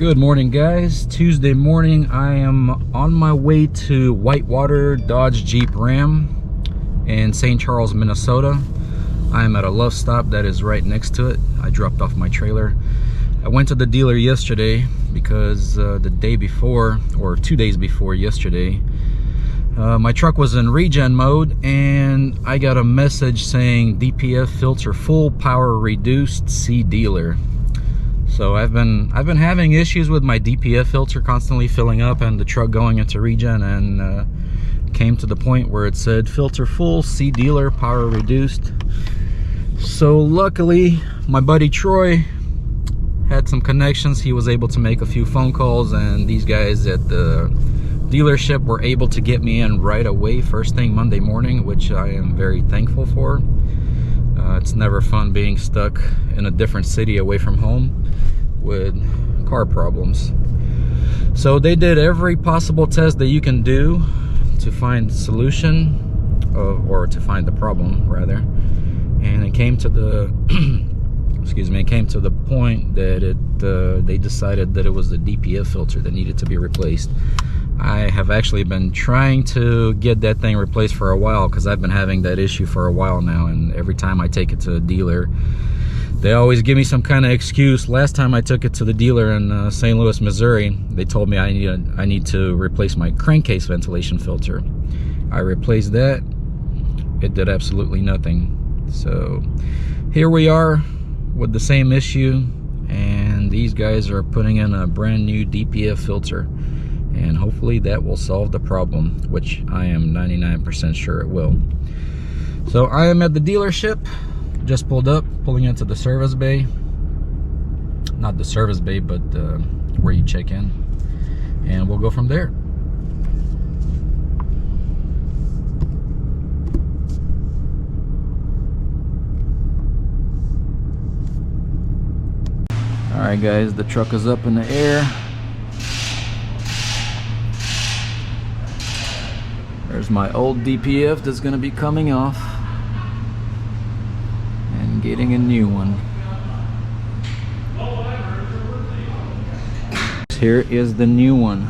Good morning, guys. Tuesday morning. I am on my way to Whitewater Dodge Jeep Ram in St. Charles, Minnesota. I am at a Love Stop that is right next to it. I dropped off my trailer. I went to the dealer yesterday because the day before, or 2 days before yesterday, my truck was in regen mode and I got a message saying DPF filter full, power reduced, see dealer. So I've been having issues with my DPF filter constantly filling up and the truck going into regen, and came to the point where it said filter full, see dealer, power reduced. So luckily my buddy Troy had some connections. He was able to make a few phone calls, and these guys at the dealership were able to get me in right away first thing Monday morning, which I am very thankful for. It's never fun being stuck in a different city away from home with car problems. So they did every possible test that you can do to find the solution, or to find the problem rather, and it came to the excuse me, it came to the point that they decided that it was the DPF filter that needed to be replaced. I have actually been trying to get that thing replaced for a while because I've been having that issue for a while now, and every time I take it to a dealer they always give me some kind of excuse. Last time I took it to the dealer in St. Louis, Missouri, they told me I need to replace my crankcase ventilation filter. I replaced that. It did absolutely nothing. So here we are with the same issue, and these guys are putting in a brand new DPF filter, and hopefully that will solve the problem, which I am 99% sure it will. So I am at the dealership, just pulled up, pulling into the service bay. Not the service bay, but where you check in, and we'll go from there. Alright guys, the truck is up in the air. There's my old DPF that's going to be coming off and getting a new one. Here is the new one.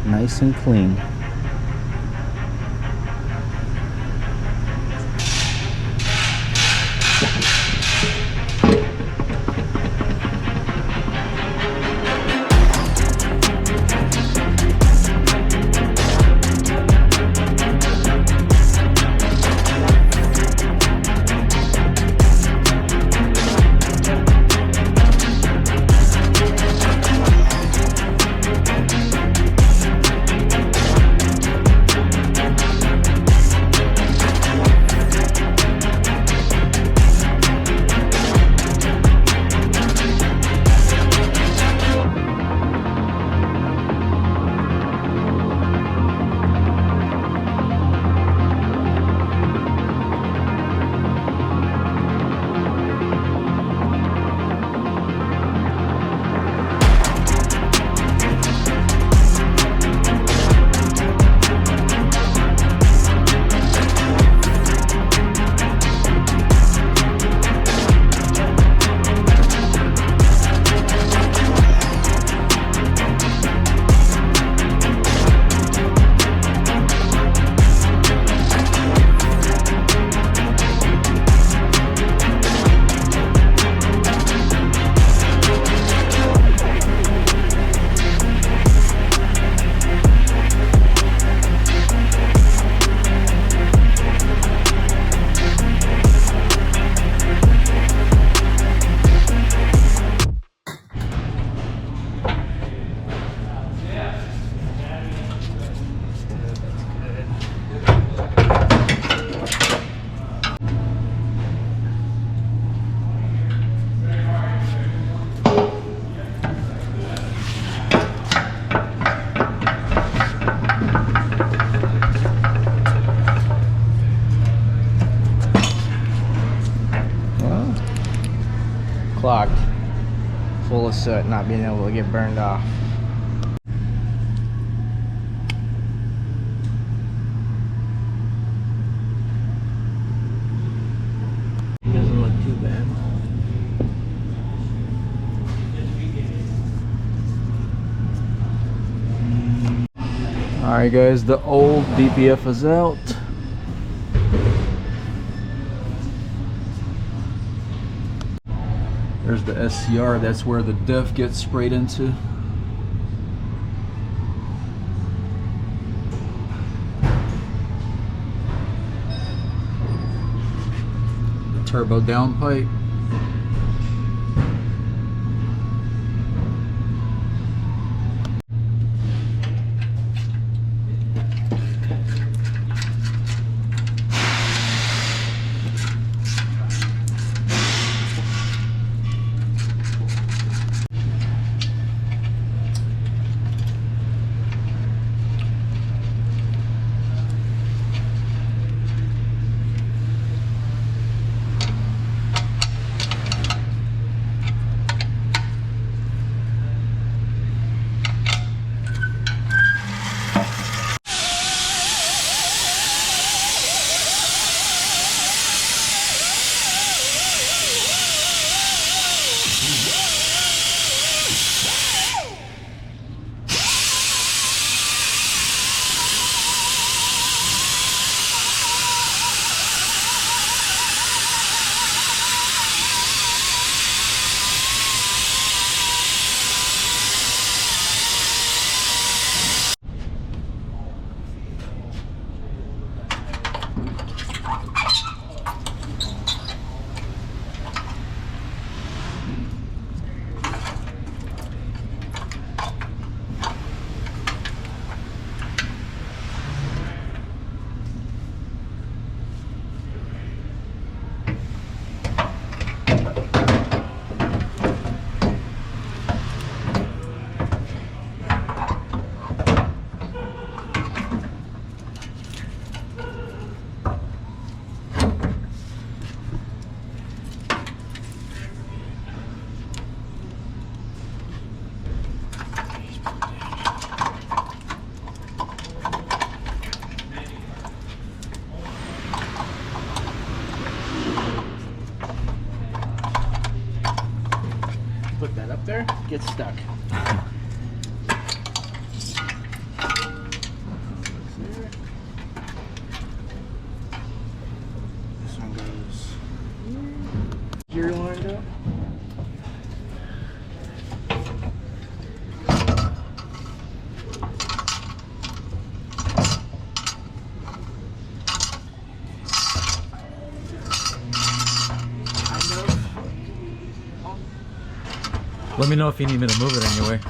Nice and clean. not being able to get burned off. Doesn't look too bad. Alright guys, the old DPF is out. There's the SCR, that's where the DEF gets sprayed into. The turbo downpipe. Put that up there, get stuck. This one goes gear lined up. Let me know if you need me to move it anyway.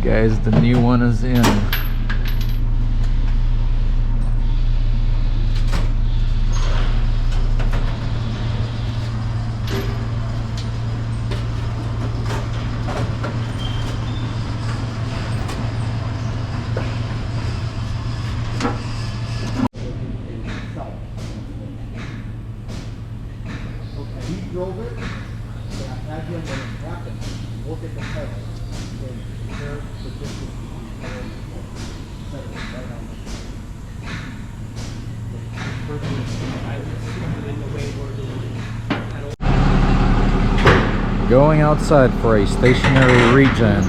Guys, the new one is in. He drove it, and I had him when it happened look at the pedal and compare the distance between pedal and foot. Set it right on the Going outside for a stationary regen.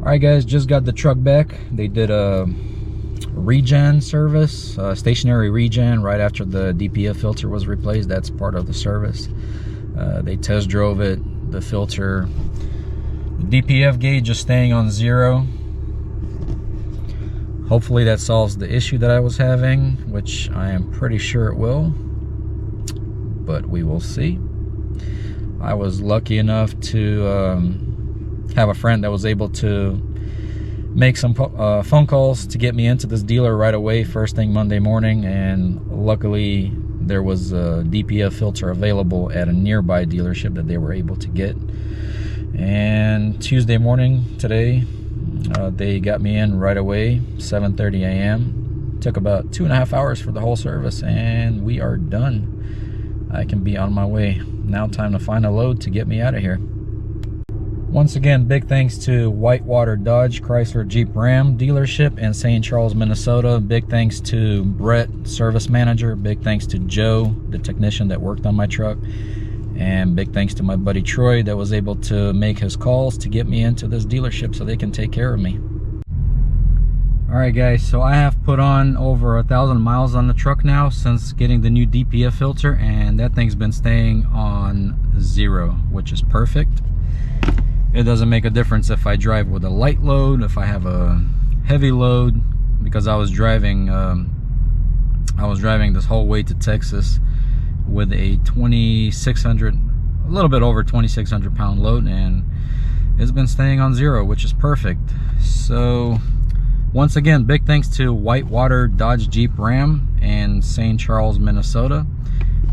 Alright guys, just got the truck back. They did a regen service, stationary regen right after the DPF filter was replaced. That's part of the service. They test drove it, the filter, the DPF gauge is staying on 0. Hopefully that solves the issue that I was having, which I am pretty sure it will, but we will see. I was lucky enough to have a friend that was able to make some phone calls to get me into this dealer right away first thing Monday morning, and luckily there was a DPF filter available at a nearby dealership that they were able to get. And Tuesday morning today, they got me in right away, 7:30 a.m. Took about 2.5 hours for the whole service, and we are done. I can be on my way. Now time to find a load to get me out of here. Once again, big thanks to Whitewater Dodge Chrysler Jeep Ram dealership in St. Charles, Minnesota. Big thanks to Brett, service manager. Big thanks to Joe, the technician that worked on my truck. And big thanks to my buddy Troy that was able to make his calls to get me into this dealership so they can take care of me. Alright guys, so I have put on over 1,000 miles on the truck now since getting the new DPF filter, and that thing's been staying on 0, which is perfect. It doesn't make a difference if I drive with a light load, if I have a heavy load, because I was driving this whole way to Texas with a 2,600, a little bit over 2,600 pound load, and it's been staying on 0, which is perfect. So once again, big thanks to Whitewater Dodge Jeep Ram in St. Charles, Minnesota.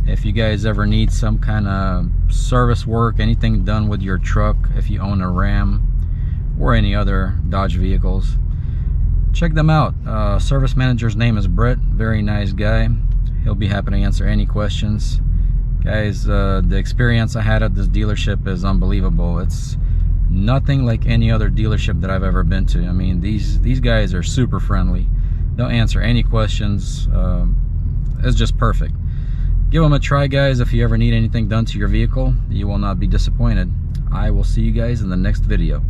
If you guys ever need some kind of service work, anything done with your truck, if you own a Ram or any other Dodge vehicles, check them out. Service manager's name is Brett, very nice guy. He'll be happy to answer any questions. Guys, the experience I had at this dealership is unbelievable. It's nothing like any other dealership that I've ever been to. I mean, these guys are super friendly. They'll answer any questions. It's just perfect. Give them a try, guys. If you ever need anything done to your vehicle, you will not be disappointed. I will see you guys in the next video.